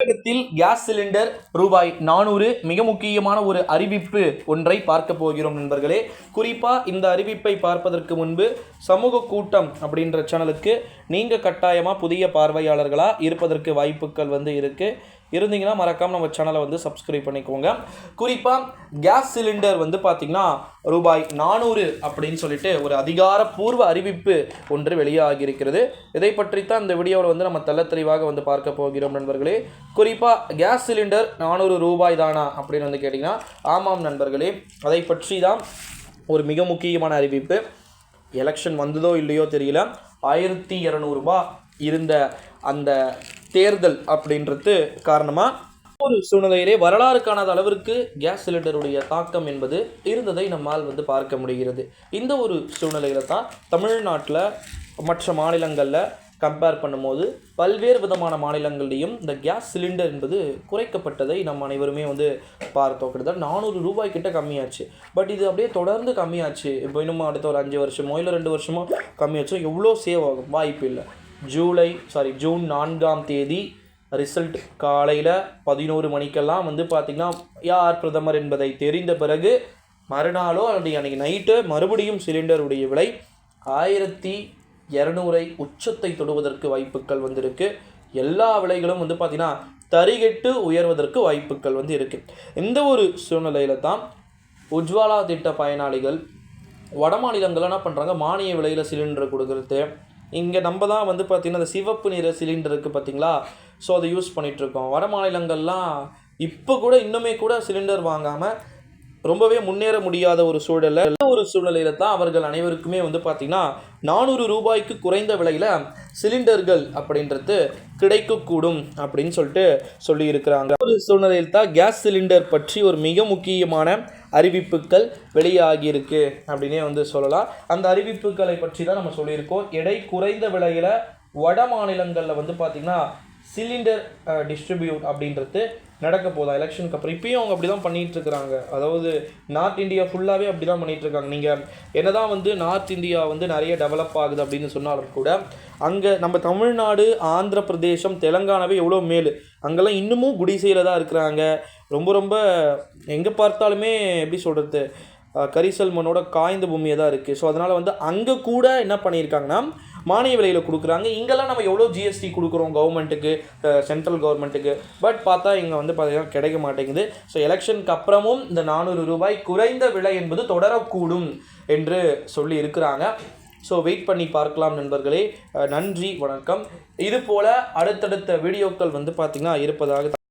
தமிழகத்தில் gas cylinder ரூபாய் 400 மிக முக்கியமான ஒரு அறிவிப்பு ஒன்றை பார்க்க போகிறோம் நண்பர்களே. குறிப்பாக இந்த அறிவிப்பை பார்ப்பதற்கு முன்பு சமூக கூட்டம் அப்படின்ற சேனலுக்கு நீங்கள் கட்டாயமாக புதிய பார்வையாளர்களாக இருப்பதற்கு வாய்ப்புகள் இருந்தீங்கன்னா மறக்காமல் நம்ம சேனலை சப்ஸ்கிரைப் பண்ணிக்கோங்க. குறிப்பாக கேஸ் சிலிண்டர் பார்த்திங்கன்னா ரூபாய் 400 அப்படின்னு சொல்லிட்டு ஒரு அதிகாரப்பூர்வ அறிவிப்பு ஒன்று வெளியாகி இருக்கிறது. இதை பற்றித்தான் இந்த வீடியோவில் நம்ம தெளிவாக பார்க்க போகிறோம் நண்பர்களே. குறிப்பாக கேஸ் சிலிண்டர் 400 ரூபாய் தானா அப்படின்னு கேட்டிங்கன்னா ஆமாம் நண்பர்களே, அதை பற்றி தான் ஒரு மிக முக்கியமான அறிவிப்பு. எலெக்ஷன் வந்ததோ இல்லையோ தெரியல, 1200 ரூபாய் இருந்த அந்த தேர்தல் அப்படின்றது காரணமாக ஒரு சூழ்நிலையிலே வரலாறு காணாத அளவிற்கு கேஸ் சிலிண்டருடைய தாக்கம் என்பது இருந்ததை நம்மால் பார்க்க முடிகிறது. இந்த ஒரு சூழ்நிலையில தான் தமிழ்நாட்டில் மற்ற மாநிலங்களில் கம்பேர் பண்ணும்போது பல்வேறு விதமான மாநிலங்கள்லேயும் இந்த கேஸ் சிலிண்டர் என்பது குறைக்கப்பட்டதை நம்ம அனைவருமே பார்த்தோம். கிட்டத்தட்ட 400 ரூபாய் கிட்ட கம்மியாச்சு. பட் இது அப்படியே தொடர்ந்து கம்மியாச்சு. இப்போ இன்னும் அடுத்த ஒரு 5 வருஷமோ இல்லை 2 வருஷமோ கம்மியாச்சோ எவ்வளோ சேவ் ஆகும்? வாய்ப்பு இல்லை. ஜூன் 4ஆம் தேதி ரிசல்ட் காலையில் 11 மணிக்கெல்லாம் பார்த்திங்கன்னா யார் பிரதமர் என்பதை தெரிந்த பிறகு மறுநாளோ அல்லது அன்றைக்கி நைட்டு மறுபடியும் சிலிண்டருடைய விலை 1200 உச்சத்தை தொடுவதற்கு வாய்ப்புகள் இருக்குது. எல்லா விலைகளும் பார்த்திங்கன்னா தரிகெட்டு உயர்வதற்கு வாய்ப்புகள் இருக்குது. இந்த ஒரு சூழ்நிலையில் தான் உஜ்வாலா திட்ட பயனாளிகள் வட மாநிலங்கள் என்ன பண்ணுறாங்க, மானிய விலையில் சிலிண்டர் கொடுக்குறது. இங்கே நம்ம தான் பார்த்திங்கன்னா இந்த சிவப்பு நிற சிலிண்டர் இருக்குது பார்த்திங்களா, ஸோ அதை யூஸ் பண்ணிகிட்ருக்கோம். வட மாநிலங்கள்லாம் இப்போ கூட இன்னுமே கூட சிலிண்டர் வாங்காமல் ரொம்பவே முன்னேற முடியாத ஒரு சூழ்நிலையில தான் அவர்கள் அனைவருக்குமே பார்த்திங்கன்னா 400 ரூபாய்க்கு குறைந்த விலையில் சிலிண்டர்கள் அப்படின்றது கிடைக்கக்கூடும் அப்படின்னு சொல்லியிருக்கிறாங்க. ஒரு சூழ்நிலையில் தான் கேஸ் சிலிண்டர் பற்றி ஒரு மிக முக்கியமான அறிவிப்புகள் வெளியாகியிருக்கு அப்படின்னே சொல்லலாம். அந்த அறிவிப்புகளை பற்றி தான் நம்ம சொல்லியிருக்கோம். எடை குறைந்த விலையில் வட மாநிலங்களில் பார்த்திங்கன்னா சிலிண்டர் டிஸ்ட்ரிபியூட் அப்படின்றது நடக்க போதா எலெக்ஷனுக்கு அப்புறம். இப்பயும் அவங்க அப்படி தான் பண்ணிகிட்ருக்குறாங்க. அதாவது நார்த் இந்தியா ஃபுல்லாகவே அப்படி தான் பண்ணிகிட்ருக்காங்க. நீங்கள் என்ன தான் நார்த் இந்தியா நிறைய டெவலப் ஆகுது அப்படின்னு சொன்னாலும் கூட அங்கே நம்ம தமிழ்நாடு, ஆந்திர பிரதேசம், தெலுங்கானாவே எவ்வளோ மேல், அங்கெல்லாம் இன்னமும் குடிசையில் தான் இருக்கிறாங்க. ரொம்ப எங்கே பார்த்தாலுமே எப்படி சொல்கிறது, கரிசல் மண்ணோட காய்ந்த பூமியை தான் இருக்குது. ஸோ அதனால் அங்கே கூட என்ன பண்ணியிருக்காங்கன்னா மானிய விலையில் கொடுக்குறாங்க. இங்கெல்லாம் நம்ம எவ்வளோ ஜிஎஸ்டி கொடுக்குறோம் கவர்மெண்ட்டுக்கு, சென்ட்ரல் கவர்மெண்ட்டுக்கு. பட் பார்த்தா இங்கே பார்த்திங்கன்னா கிடைக்க மாட்டேங்குது. ஸோ எலெக்ஷனுக்கு அப்புறமும் இந்த 400 ரூபாய் குறைந்த விலை என்பது தொடரக்கூடும் என்று சொல்லி இருக்கிறாங்க. ஸோ வெயிட் பண்ணி பார்க்கலாம் நண்பர்களே. நன்றி, வணக்கம். இது போல் அடுத்தடுத்த வீடியோக்கள் பார்த்திங்கன்னா இருப்பதாக